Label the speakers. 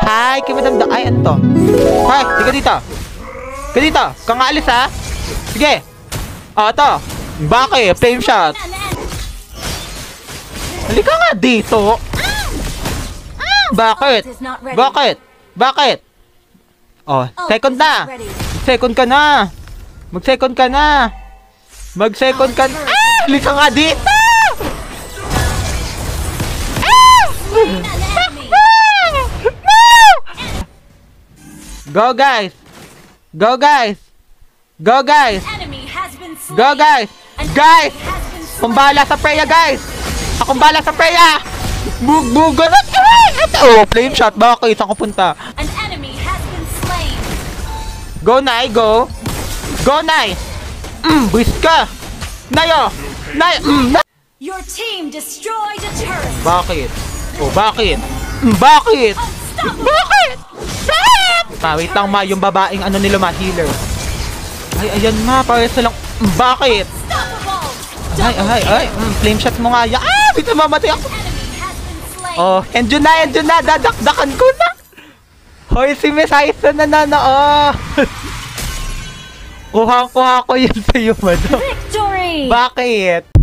Speaker 1: Hi, kay Madam Da. Ay, ano to? Hi, sige dito. Sige dito. Kang alis, ha? Sige. To. Bakit? Flame shot. Halika nga dito. Bakit? Bakit? Bakit? Second na. Second ka na. Mag-second ka na. Mag-second ka na. Halika nga dito. Go guys! Go guys! Go guys! Go guys! Guys! Kumbala sa Freya guys! Akong bala sa Freya! Bug-bugo na! Flame shot! Bakit? Saan ko punta? Go Nay! Go! Go Nay! Buwis ka! Nayo! Nay!
Speaker 2: Your team destroyed a turret.
Speaker 1: Bakit? Bakit? Bakit? Bakit? Wait lang ma, yung babaeng ano nila ma, healer. Ay, ayan ma, pares na lang. Bakit? Ay, flame shot mo nga yan. Bito mamatay ako. Endiyo na, dadakdakan ko na. Hoy, si Miss Hyson na Kuha ko yun sa'yo, madam.
Speaker 2: Victory!
Speaker 1: Bakit?